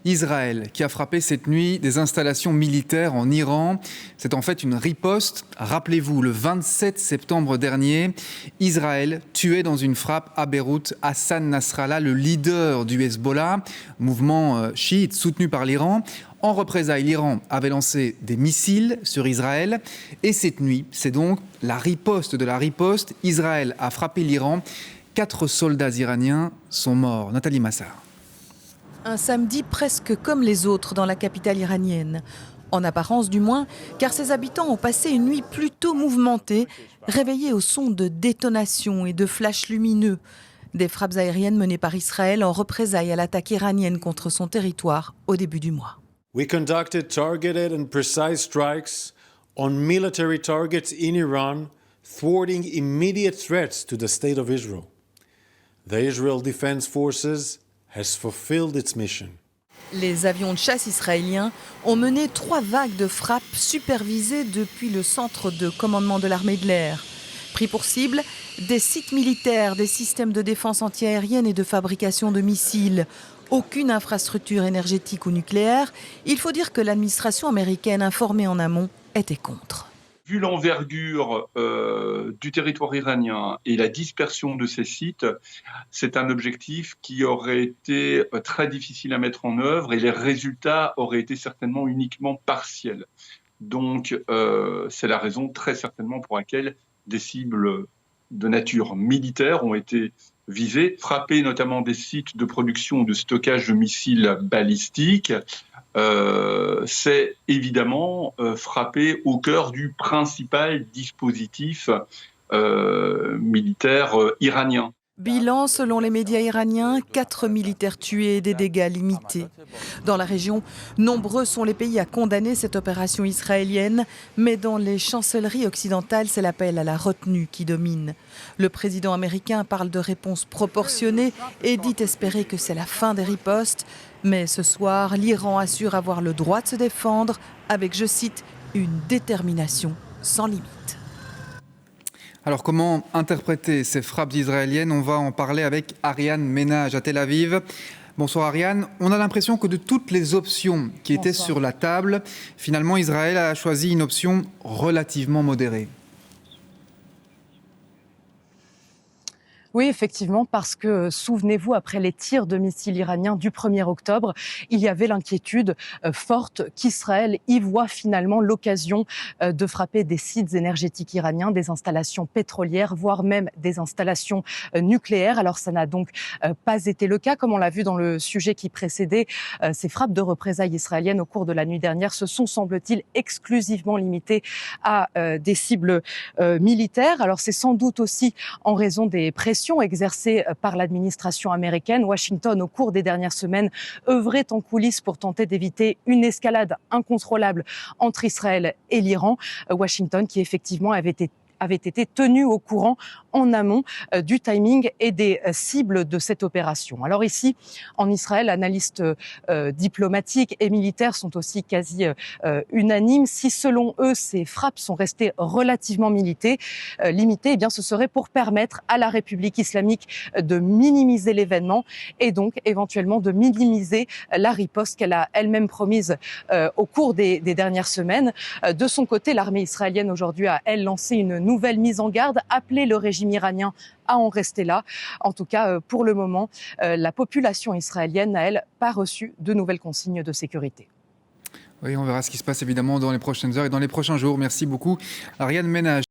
Israël qui a frappé cette nuit des installations militaires en Iran. C'est en fait une riposte. Rappelez-vous, le 27 septembre dernier, Israël tuait dans une frappe à Beyrouth Hassan Nasrallah, le leader du Hezbollah, mouvement chiite soutenu par l'Iran. En représailles, l'Iran avait lancé des missiles sur Israël. Et cette nuit, c'est donc la riposte de la riposte. Israël a frappé l'Iran. 4 soldats iraniens sont morts. Nathalie Massard. Un samedi presque comme les autres dans la capitale iranienne. En apparence du moins, car ses habitants ont passé une nuit plutôt mouvementée, réveillés au son de détonations et de flashs lumineux. Des frappes aériennes menées par Israël en représailles à l'attaque iranienne contre son territoire au début du mois. We conducted targeted and precise strikes on military targets in Iran, thwarting immediate threats to the state of Israel. The Israel Defense Forces has fulfilled its mission. Les avions de chasse israéliens ont mené 3 vagues de frappes supervisées depuis le centre de commandement de l'armée de l'air. Pris pour cible, des sites militaires, des systèmes de défense antiaérienne et de fabrication de missiles. Aucune infrastructure énergétique ou nucléaire. Il faut dire que l'administration américaine informée en amont était contre. Vu l'envergure du territoire iranien et la dispersion de ces sites, c'est un objectif qui aurait été très difficile à mettre en œuvre et les résultats auraient été certainement uniquement partiels. Donc c'est la raison très certainement pour laquelle des cibles de nature militaire ont été visées, frappées notamment des sites de production ou de stockage de missiles balistiques. C'est évidemment frappé au cœur du principal dispositif militaire iranien. Bilan, selon les médias iraniens, 4 militaires tués et des dégâts limités. Dans la région, nombreux sont les pays à condamner cette opération israélienne, mais dans les chancelleries occidentales, c'est l'appel à la retenue qui domine. Le président américain parle de réponses proportionnées et dit espérer que c'est la fin des ripostes. Mais ce soir, l'Iran assure avoir le droit de se défendre avec, je cite, une détermination sans limite. Alors comment interpréter ces frappes israéliennes? On va en parler avec Ariane Ménage à Tel Aviv. Bonsoir Ariane. On a l'impression que de toutes les options qui étaient sur la table, finalement Israël a choisi une option relativement modérée. Oui, effectivement, parce que, souvenez-vous, après les tirs de missiles iraniens du 1er octobre, il y avait l'inquiétude forte qu'Israël y voit finalement l'occasion de frapper des sites énergétiques iraniens, des installations pétrolières, voire même des installations nucléaires. Alors ça n'a donc pas été le cas, comme on l'a vu dans le sujet qui précédait. Ces frappes de représailles israéliennes au cours de la nuit dernière se sont, semble-t-il, exclusivement limitées à des cibles militaires. Alors c'est sans doute aussi en raison des pressions exercée par l'administration américaine. Washington, au cours des dernières semaines, œuvrait en coulisses pour tenter d'éviter une escalade incontrôlable entre Israël et l'Iran. Washington qui effectivement avait été tenu au courant en amont du timing et des cibles de cette opération. Alors ici, en Israël, analystes diplomatiques et militaires sont aussi quasi unanimes. Si selon eux, ces frappes sont restées relativement limitées, eh bien ce serait pour permettre à la République islamique de minimiser l'événement et donc éventuellement de minimiser la riposte qu'elle a elle-même promise au cours des dernières semaines. De son côté, l'armée israélienne aujourd'hui a, elle, lancé une nouvelle mise en garde, appelé le régime iranien à en rester là. En tout cas, pour le moment, la population israélienne n'a, elle, pas reçu de nouvelles consignes de sécurité. Oui, on verra ce qui se passe évidemment dans les prochaines heures et dans les prochains jours. Merci beaucoup, Ariane Ménage.